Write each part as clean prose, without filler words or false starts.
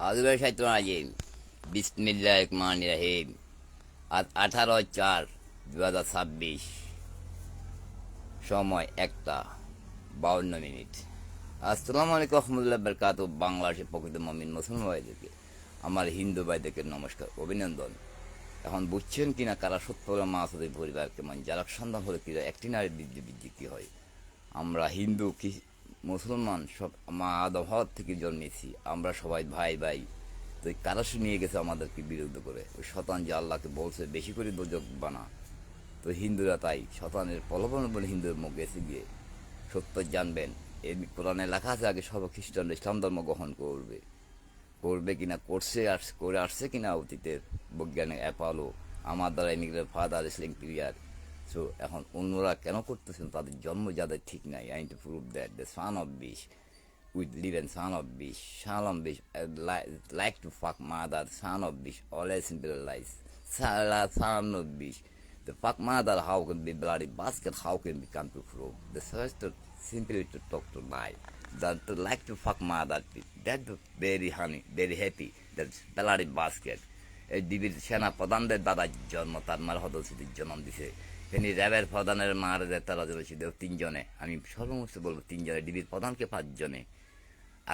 আজবের সাহিত্য আজিম বিসমিল্লাহ রহমান রহিম। আজ 18/4/2026, সময় 1:52। আসসালামু আলাইকুম রহমতুল্লাহ বরকাত। বাংলাদেশের প্রকৃত মমিন মুসলমান ভাইদেরকে, আমার হিন্দু ভাইদেরকে নমস্কার, অভিনন্দন। এখন বুঝছেন কিনা কারা সত্য মাসুদের পরিবার কেমন, যারা সন্তান হলে কি একটি নারীর বীর্য কি হয়। আমরা হিন্দু কি মুসলমান সব মা আদম হওয়ার থেকে জন্মেছি, আমরা সবাই ভাই ভাই। তো কারা নিয়ে গেছে আমাদেরকে বিরুদ্ধ করে, ওই শতান যে আল্লাহকে বলছে বেশি করে দোজক বানা। তো হিন্দুরা তাই শতানের প্রলোভন বলে হিন্দুর মুখ গেছে গিয়ে সত্য জানবেন। এই কোরআনে লেখা আছে আগে সব খ্রিস্টানরা ইসলাম ধর্ম গ্রহণ করবে, করবে কিনা করে আসছে কিনা অতীতের বৈজ্ঞানিক অ্যাপালো আমার দ্বারা ইমিগ্রেট ফাদার ইসলিং ক্লিয়ার। সো এখন অন্যরা কেন করতেছেন, তাদের জন্ম যাদের ঠিক নাই। I to prove that the son of বিশ with living son of bish, Shalom bish, like to fuck mother, son of bish, always symbolize, son of bish. The fuck mother, how can be bloody basket, how can become to prove. The first to simply to talk to lie. That to like to fuck mother, that very honey, very happy, that bloody basket. এই ডিবির সেনা প্রধানদের দাদা জন্ম, তার মার হদস্মৃতির জন্ম দিছে। তিনি র্যাবের প্রধানের মার তারা ছিল তিনজনে, আমি সর্বমোস্ত বলবো তিনজনে, ডিবির প্রধানকে 5 জনে।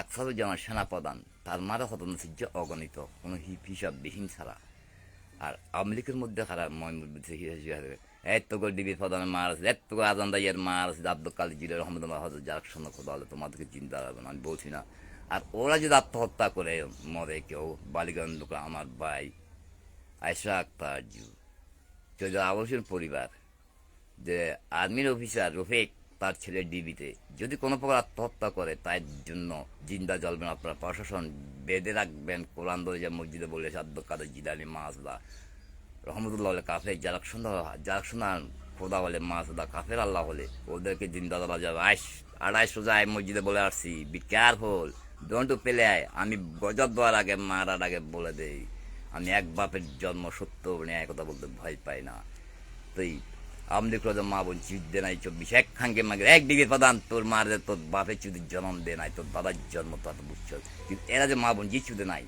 আকসারুজ্জামান সেনাপ্রধান, তার মারা হত নসিজ্জ অগণিত, কোনো হিসাব বিহীন ছাড়া। আর আওয়ামী লীগের মধ্যে খারাপ এত করে ডিবির প্রধানের মার আছে, এত করে আজান দাইয়ের মার আছে, আব্দুল কালী জিলের রহমদুল্লাহ হজর যার সঙ্গে খোদা হলে তোমাদেরকে চিন্তা হবে না, আমি বলছি না। আর ওরা যদি আত্মহত্যা করে মরে কেউ, বালিগঞ্জ লোক আমার ভাই আয়সা আক্তার জু, চৌধুরী আবসীর পরিবার, যে আর্মির অফিসার রফিক, তার ছেলে ডিবিতে যদি কোনো প্রকার আত্মহত্যা করে, তার জন্য জিন্দা জ্বলবেন। আপনারা প্রশাসন বেঁধে রাখবেন। কোরআন ধরে যা মসজিদে বলেছে আব্দুল কাদের জিলানি মাসদা রহমতুল্লাহ হলে কাফের, যারা শোনান খোদা হলে মাসদা কাফের, আল্লাহ হলে ওদেরকে জিন্দা জ্বলা যাবে। 250 রোজায় মসজিদে বলে আসছি, বি কেয়ারফুল, ডোন্ট টু পেলে। আমি গজব দেওয়ার আগে, মারার আগে বলে দেই, আমি এক বাপের জন্ম সত্য নিয়ে কথা বলতে ভয় পাই না। তুই আমলি ক্রোধ মা বোন চিট দে নাই 24 এক খাঙ্গে মাগে 1 ডিগ্রি প্রধান, তোর মার তোর বাপের চুদির জন্ম দে নাই, তোর দাদার জন্ম তো বুঝছ। কিন্তু এরা যে মা বোন জি চুদে নাই,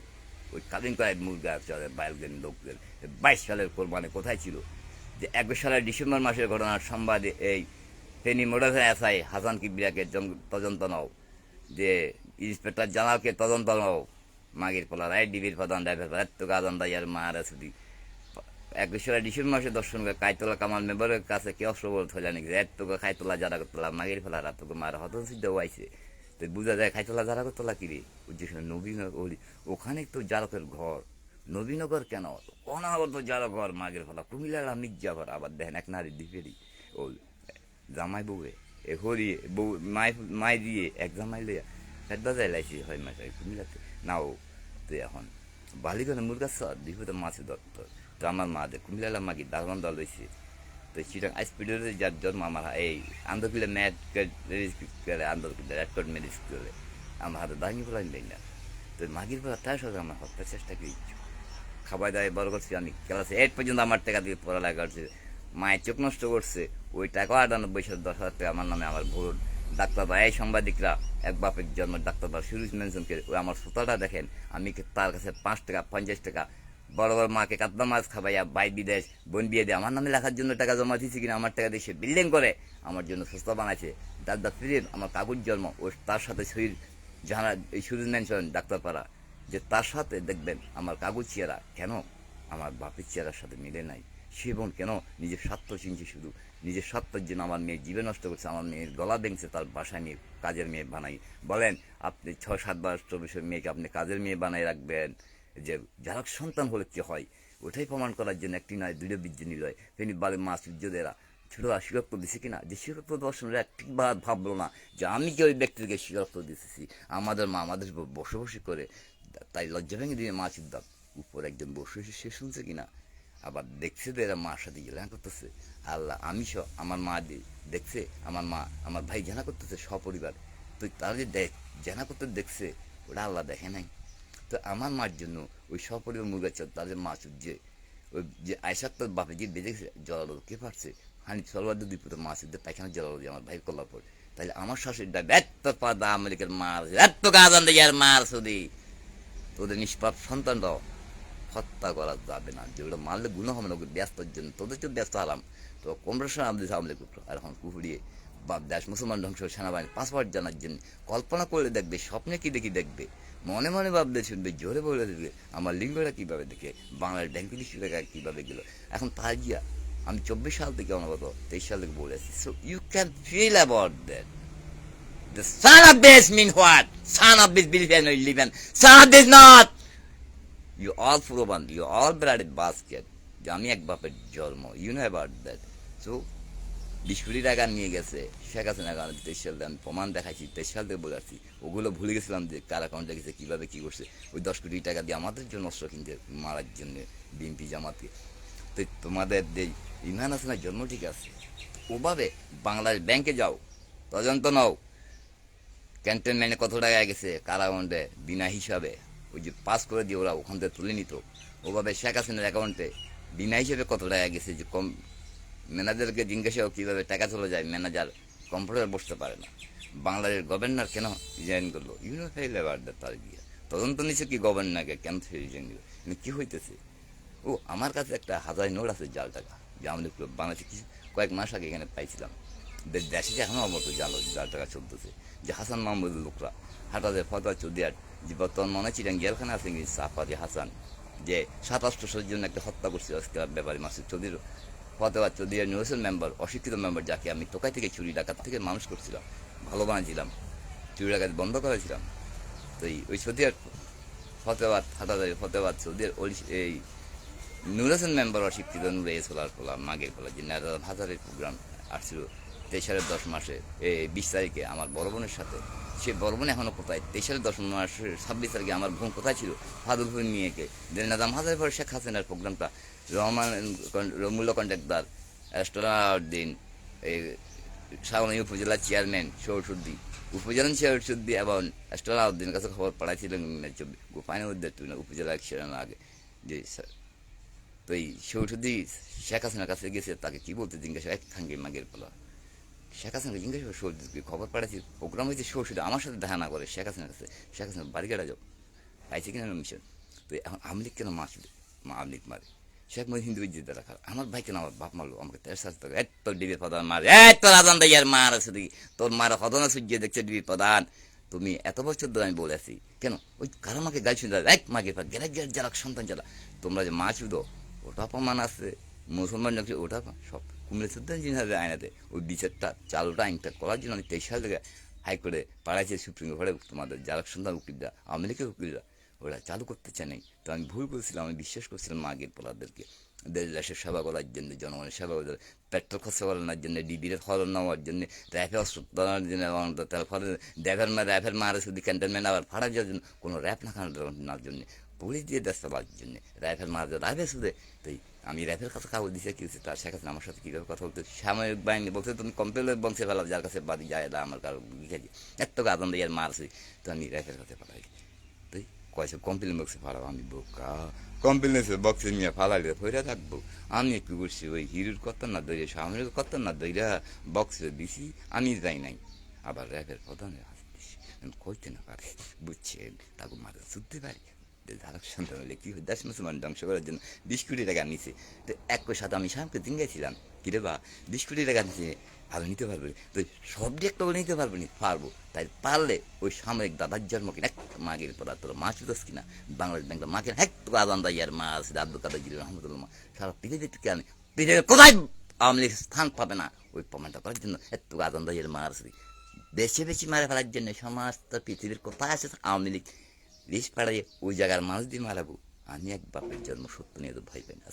ওই কালীন কয়েক মুরগা চলে বাইলগেন লোকদের। 22 সালের কোরবানি কোথায় ছিল? যে 21 সালের ডিসেম্বর মাসের ঘটনার সংবাদে এই ফেনী মোটর এসআই হাসান কিবরিয়াকে তদন্ত নাও, যে ইন্সপেক্টর জানালকে তদন্ত নাও। মাগির পোলার এই ডিবির প্রধান ড্রাইভার এত গাজন দাইয়ার মার আছে 21 সালের ডিসেম্বর মাসে দর্শন করে কাইতলা কামাল মেম্বারের কাছে কে অসবল হইলা নাকি, এত খাইতলা যারা করতলা মাগির ফেলা রাত মার হত সিদ্ধ হয়েছে। তো বোঝা যায় খাইতলা যারা করতলা কিরে উদ্দেশ্য নবীনগর, ওখানে তো জারকের ঘর। নবীনগর কেন অনাগত জারক ঘর মাগের ফেলা কুমিল্লার মির্জাফর। আবার দেখেন এক নারী দ্বীপেরই ও জামাই বউয়ে এ হরি বউ মাই দিয়ে এক জামাই লইয়া ফেট বাজায় লাইছি হয় মাস কুমিল্লাতে নাও। তো এখন বালিগঞ্জ মুরগার সর দ্বীপে মাছের দপ্তর। তো আমার মা যে কুমিল্লা মাগি দারমান দল হয়েছে। তো চিটাং আইসপিডের যার জন্ম আমার এই আন্দরকিলে ম্যাট করে আন্দরকিলে রেডকট মেডিস করে আমার হাতে দাঁড়িয়ে ফেলাই দেয় না। তো মাগির পর তার সাথে আমার হত্যার চেষ্টা করেছি, খাবার দাওয়ায় বড় করছি। আমি ক্লাস 8 পর্যন্ত আমার টাকা দিয়ে পড়ালেখা করছে। মায়ের চোখ নষ্ট করছে, ওই টাকা 98,000 টাকা আমার নামে আমার ভুল। ডাক্তার ভাই সাংবাদিকরা এক বাপের জন্ম ডাক্তার ভাই সুরজ মেনশনকে ওই আমার শ্রোতাটা দেখেন, আমি তার কাছে 5 টাকা 50 টাকা বড় বড় মাকে কাতলা মাছ খাবাইয়া বাই বিদেশ বোন বিয়ে দিয়ে আমার নামে লেখার জন্য টাকা জমা দিয়েছি কিনা, আমার টাকা দিয়ে সে বিল্ডিং করে আমার জন্য সস্তা বানাইছে। ডাক্তার ফিরিয়ে আমার কাকুর জন্ম, ও তার সাথে শরীর জানা এই সুরজ মেনশন ডাক্তারপাড়া, যে তার সাথে দেখবেন আমার কাগজ চেহারা কেন আমার বাপের চেহারার সাথে মিলে নাই। সে বোন কেন নিজের স্বার্থ চিনছে, শুধু নিজের স্বার্থের জন্য আমার মেয়ের জীবন নষ্ট করছে, আমার মেয়ের গলা ভেঙছে তার বাসায় নিয়ে কাজের মেয়ে বানাই। বলেন আপনি 6-7 বছর মেয়েকে আপনি কাজের মেয়ে বানাই রাখবেন? যে যারা সন্তান হলে কি হয় ওটাই প্রমাণ করার জন্য একটি নয় 2টা বীর্য নিলয় ফেনি বালে মা সূর্যদেরা ছোটরা স্বীকারোক্ত দিছে কিনা, যে স্বীকারোক্ত দর্শনের একটিবার ভাবলো না যে আমি কি ওই ব্যক্তিকে স্বীকারোক্ত দিতেছি। আমাদের মা আমাদের বসে বসে করে, তাই লজ্জা ভেঙে দিয়ে মা চিন্তা উপর একজন বসে সে শুনছে কিনা, আবার দেখছে তো এরা মার সাথে গেলা করতেছে। আল্লাহ আমি আমার মা দেখছে, আমার মা আমার ভাই জানা করতেছে সপরিবার। তো তারা যে জানা করতে দেখছে, ওটা আল্লাহ দেখে নাই। তো আমার মার জন্য ওই সপরিবার মুরগা চল তাদের মা যে ওই যে আয়সার তোর বাপে যে বেঁধেছে জলালো কে পারছে হানি সলবার দুই পুরো মাছ পায়খানা জলালো যে আমার ভাই কল্লা পড়ে। তাহলে আমার শাশুড়িটা এত পাদা আমেরিকার মার এত গাজান দিয়ে আর মার শুধু তোদের নিষ্পাপ সন্তানরাও হত্যা করা যাবে না, যেগুলো মারলে গুণ হবে না, ওকে ব্যস্তর জন্য তোদের তো ব্যস্ত হলাম। তো কমরেশন আমাদের সামলে কুকুর আর এখন কুকুরিয়ে বাপ দেশ মুসলমান ধ্বংস সেনাবাহিনী পাসওয়ার্ড জানার জন্য কল্পনা করলে দেখবে, স্বপ্নে কি দেখি দেখবে, মনে মনে ভাবলে শুনবে, জোরে বলে দেখবে আমার লিঙ্গটা কীভাবে দেখে, বাংলার ব্যাংকের টাকা কীভাবে গেলো। এখন তার গিয়া আমি 24 সাল থেকে অনগত 23 সাল থেকে বলে আসছি। So you can feel about that the son of this mean what, son of this believe and live and son of this not, you all proven, you all blooded basket যে আমি এক বাপের জন্ম, you know about that. So 20 crore টাকা নিয়ে গেছে শেখ হাসিনা, কারণ 23 সাল আমি প্রমাণ দেখাইছি, 23 সাল থেকে বলে আসছি, ওগুলো ভুলে গেছিলাম যে কার অ্যাকাউন্টে গেছে, কীভাবে কী করছে। ওই 10 কোটি টাকা দিয়ে আমাদের জন্য অস্ত্র কিনতে মারার জন্য বিএনপি জামাতকে। তো তোমাদের যে ইমরান হাসিনার জন্ম ঠিক আছে, ওভাবে বাংলাদেশ ব্যাংকে যাও, তদন্ত নাও, ক্যান্টনমেন্টে কত টাকা গেছে কার অ্যাকাউন্টে বিনা হিসাবে, ওই যে পাস করে দিয়ে ওরা ওখান থেকে তুলে নিত, ওভাবে শেখ হাসিনার অ্যাকাউন্টে বিনা হিসেবে কত টাকা গেছে, যে কম ম্যানেজারকে জিজ্ঞাসাও কীভাবে টাকা চলে যায়, ম্যানেজার কম্পিউটার বসতে পারে না। বাংলাদেশের গভর্নর কেন রিজাইন করলো, ইউনো ফেল এবার তার গিয়ে তদন্ত নিচ্ছে কি গভর্নরকে কেন রিজাইন দিল, কিন্তু কী হইতেছে। ও আমার কাছে একটা 1000 নোট আছে জাল টাকা, যে আমাদের বাংলাদেশে কিছু কয়েক মাস আগে এখানে পাইছিলাম, দেশে এখনও মতো জাল টাকা চলতেছে, যে হাসান মাহমুদের লোকরা হাটাতে ফতোয়া চৌদিয়ার, যে বর্তমান মনে হচ্ছে জেলখানে আছে সাফারি হাসান, যে 2700 জন একটা হত্যা করছে আজকে ব্যাপারী মাসুদ চৌধুরী, ফতোয়া চৌধুরীর নিউজের মেম্বার, অশিক্ষিত মেম্বার, যাকে আমি টোকাই থেকে চুরি ডাকাত থেকে মানুষ করছিলাম, ভালো বানাইছিলাম, চুরি ডাকাত বন্ধ করেছিলাম। তো ওই চৌধুরীর ফতেবাদ হাটাতে ফতেবাদ চৌধুরীর এই নুরাসেন মেম্বার অশিক্ষিত নুরে সোলার পোলা মাগের পোলা, যে হাজারের প্রোগ্রাম আসছিল 23 মাসে 20 তারিখে আমার বড় বোনের সাথে, সে বড় বোন এখনও কোথায়, 23 মাসের 26 তারিখে আমার বোন কোথায় ছিল, ফাদুলপুর নিয়েকে নাজাম হাজার পরে শেখ হাসিনার প্রোগ্রামটা, রহমান রমুল্লা কন্ট্রাক্টার, অ্যাস্ট্রাউদ্দিন, এই সাগরী উপজেলার চেয়ারম্যান সৌরসুদ্দি, উপজেলা সৌরসুদ্দি এবং অ্যাস্ট্রাউদ্দিনের কাছে খবর পাঠাইছিলেন গোপাইনুদ্দিন উপজেলা ইলেকশনের আগে, যে তো এই সৌরসুদ্দি শেখ হাসিনার কাছে গেছে, তাকে কী বলতে জিজ্ঞাসা, এক খাঙ্গে মাগের পোলা, শেখ হাসিনাকে জিজ্ঞাসা করে সৌরসুদ্দিকে খবর পাঠাচ্ছি, প্রোগ্রাম হয়েছে সৌরসুদ্দি আমার সাথে দেখা না করে শেখ হাসিনার কাছে, শেখ হাসিনা বাড়ি কাটা যাও পাইছে কিনা মিশন। তো এখন আমলিক কেন আমলিক মারে, শেখ মহিদ হিন্দু জিতে রাখা, আমার ভাই কেন আমার বাপ মারলো, আমাকে তেরো সাথে থাকে, তোর ডিবি প্রধান মার, তোর আদান দাইয়ার মার আছে দেখি, তোর মার হদনা সূর্য দেখছে ডিবি প্রধান, তুমি এত বছর ধরে আমি বলেছি কেন, ওই কারো মাকে গাল শুনতে এক মাকে গেরা গেরা যারা সন্তান যারা, তোমরা যে মা শুধু ওটা অপমান আছে, মুসলমান নাকি ওটা সব কুমড়ে সুদ্দান জিনিস আইনাতে, ওই বিচারটা চালুটা আইনটা করার জন্য আমি 23 সাল থেকে হাইকোর্টে পাড়াইছে, সুপ্রিম কোর্টে তোমাদের যারা সন্তান উকিলরা, আওয়ামী লীগের উকিলরা, ওরা চালু করতে চায় নাই। তো আমি ভুল করেছিলাম, আমি বিশ্বাস করছিলাম মাগের পোলাদেরকে, দেশের সেবা করার জন্য, জনগণের সেবা করার, পেট্রোল খরচা করানোর জন্য, ডিবির খরচ নেওয়ার জন্য, র্যাপে অস্ত্র জন্য, ড্রাইভার র্যাপের মারে শুধু ক্যান্টনমেন্ট আবার ভাড়া যাওয়ার জন্য, কোনো র্যাপ না খাওয়ার জন্য, পুলিশ দিয়ে দেশ চালার জন্য, র্যাপের মারা র্যাপে শুধু। তো আমি র্যাপের কাছে কাগজ দিতে কী হচ্ছে, তার শেখাচ্ছে আমার সাথে কীভাবে কথা বলতে, সাময়িক বাহিনী বলছে তুমি কম্পিউটার বংশে ফেলা, যার কাছে বাড়ি যায় না আমার কারো লিখেছি, এত আদম দিয়ে মারছি, তো আমি র্যাপের কাছে পাঠাই, তুই কয়েছে কমপ্লেন বক্সে ফাড়াবো, আমি বোকা কমপ্লেন্সের বক্সে নিয়ে ফালাইলে ফইরা থাকবো, আমি একটু করছি ওই হিরোর কথা না দইরে, সামনের কথা না দইরা বক্সে দিছি, আমি যাই নাই, আবার র্যাপের প্রধানের হাত দিছি, কইতে না পারে, বুঝছেন, তাকে মারা ছুটতে পারি, ধারক সন্তান হলে কী হয়, দেশ মুসলমান ধ্বংস করার জন্য 20 কোটি টাকা নিছে। তো একই সাথে আমি সাহেবকে দিন গেছিলাম, কিরে বা 20 কোটি টাকা নিছে, আরও নিতে পারবে, তো সব একটা নিতে পারবো নি, পারবো, তাই পারলে ওই সাময়িক দাদার জন্ম কিনা মাগের পড়া, তোর মা শুধু কিনা বাংলাদেশ ব্যাংকের মাকে হ্যাঁ তো আদান দাইয়ার মা আছে, আব্দুল কাদের জিল রহমতুল্লাহ মা, সারা পৃথিবীতে কেন পৃথিবীর কোথায় আওয়ামী লীগ স্থান পাবে না, ওই প্রমাণটা করার জন্য এত আদান দাইয়ার মা আছে, বেশি বেশি মারা ফেলার জন্য সমস্ত পৃথিবীর কোথায় আছে আওয়ামী লীগ লিস্ট পাড়াইয়ে ওই জায়গার মানুষ দিয়ে মারাবো, আমি এক বাপের জন্ম সত্য নিয়ে তো ভয় পাই না।